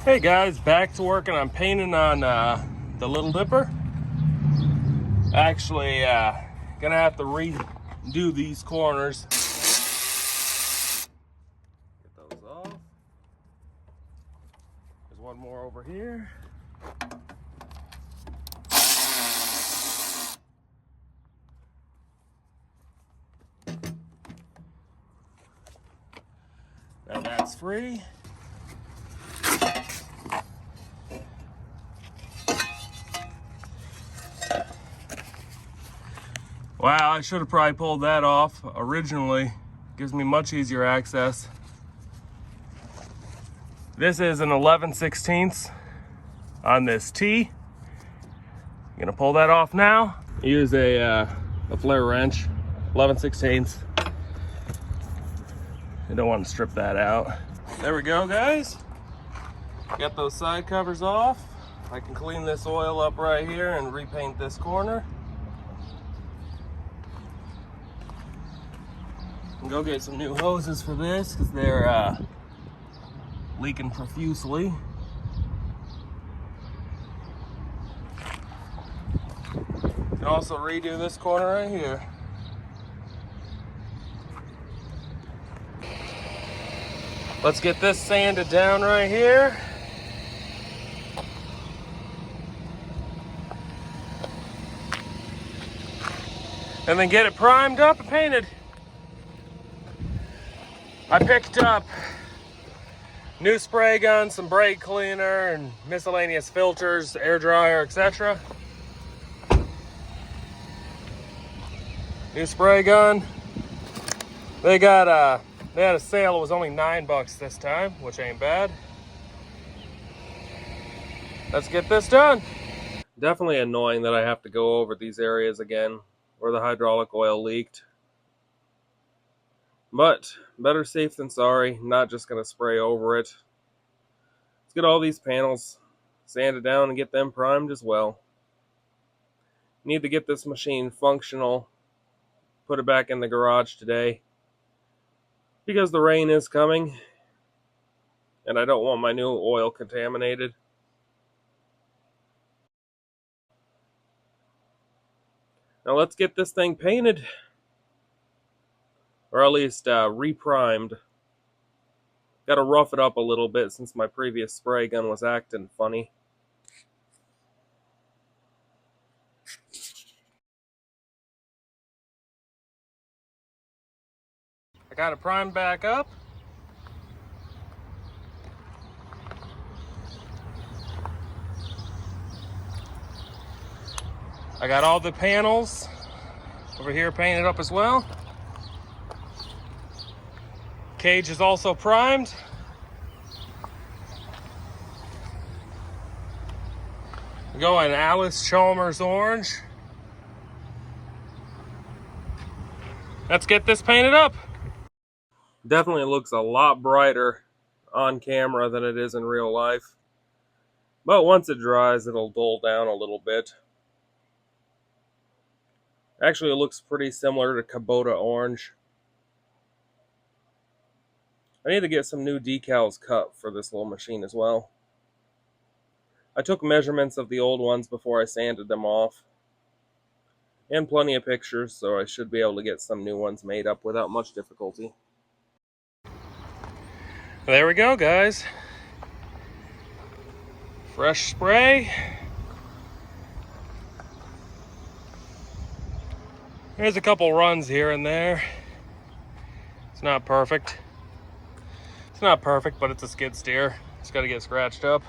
Hey guys, back to working on painting on the Little Dipper. Actually, gonna have to redo these corners. Get those off. There's one more over here. Now that's free. Wow, I should have probably pulled that off originally. Gives me much easier access. This is an 11/16 on this T. I'm gonna pull that off now. Use a flare wrench, 11/16. I don't want to strip that out. There we go, guys. Got those side covers off. I can clean this oil up right here and repaint this corner. And go get some new hoses for this because they're leaking profusely. Can also redo this corner right here. Let's get this sanded down right here. And then get it primed up and painted. I picked up new spray gun, some brake cleaner, and miscellaneous filters, air dryer, etc. New spray gun. They had a sale. It was only $9 this time, which ain't bad. Let's get this done. Definitely annoying that I have to go over these areas again where the hydraulic oil leaked. But better safe than sorry. Not just gonna spray over it. Let's get all these panels sanded down and get them primed as well. Need to get this machine functional. Put it back in the garage today because the rain is coming and I don't want my new oil contaminated. Now let's get this thing painted, or at least re-primed. Got to rough it up a little bit since my previous spray gun was acting funny. I got it primed back up. I got all the panels over here painted up as well. Cage is also primed. We're going Alice Chalmers orange. Let's get this painted up. Definitely looks a lot brighter on camera than it is in real life. But once it dries, it'll dull down a little bit. Actually, it looks pretty similar to Kubota orange. I need to get some new decals cut for this little machine as well. I took measurements of the old ones before I sanded them off. And plenty of pictures, so I should be able to get some new ones made up without much difficulty. There we go, guys. Fresh spray. There's a couple runs here and there. It's not perfect. It's not perfect, but it's a skid steer. It's got to get scratched up.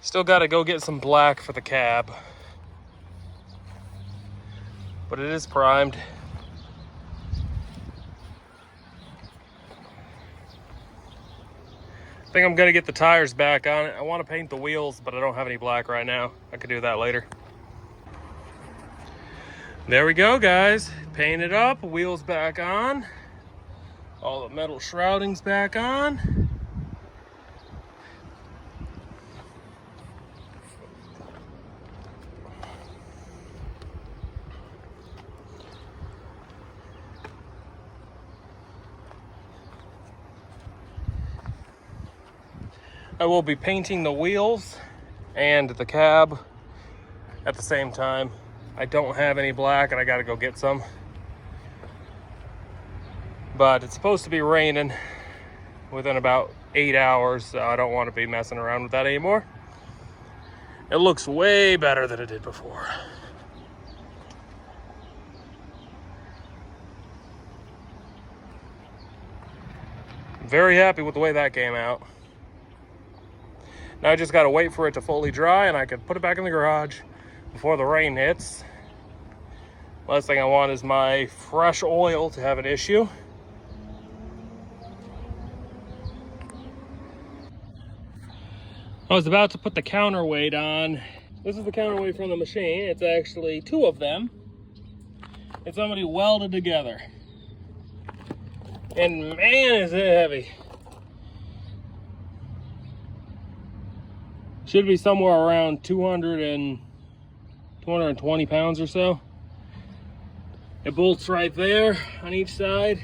Still got to go get some black for the cab. But it is primed. I think I'm gonna get the tires back on it. I want to paint the wheels, but I don't have any black right now. I could do that later. There we go, guys. Painted up, wheels back on. All the metal shroudings back on. I will be painting the wheels and the cab at the same time. I don't have any black and I gotta go get some. But it's supposed to be raining within about 8 hours, so I don't want to be messing around with that anymore. It looks way better than it did before. Very happy with the way that came out. Now I just gotta wait for it to fully dry and I can put it back in the garage before the rain hits. Last thing I want is my fresh oil to have an issue. I was about to put the counterweight on. This is the counterweight from the machine. It's actually 2 of them. It's somebody welded together. And man, is it heavy. Should be somewhere around 220 pounds or so. It bolts right there on each side.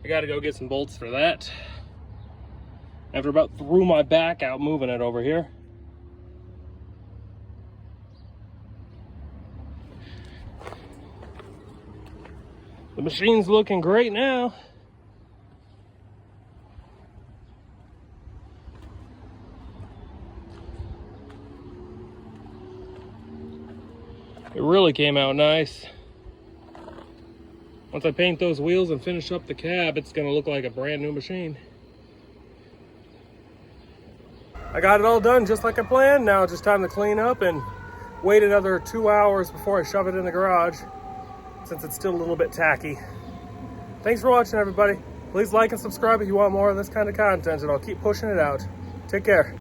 I gotta go get some bolts for that. After about threw my back out moving it over here. The machine's looking great now. It really came out nice. Once I paint those wheels and finish up the cab, it's gonna look like a brand new machine. I got it all done just like I planned. Now it's just time to clean up and wait another 2 hours before I shove it in the garage, since it's still a little bit tacky. Thanks for watching, everybody. Please like and subscribe if you want more of this kind of content, and I'll keep pushing it out. Take care.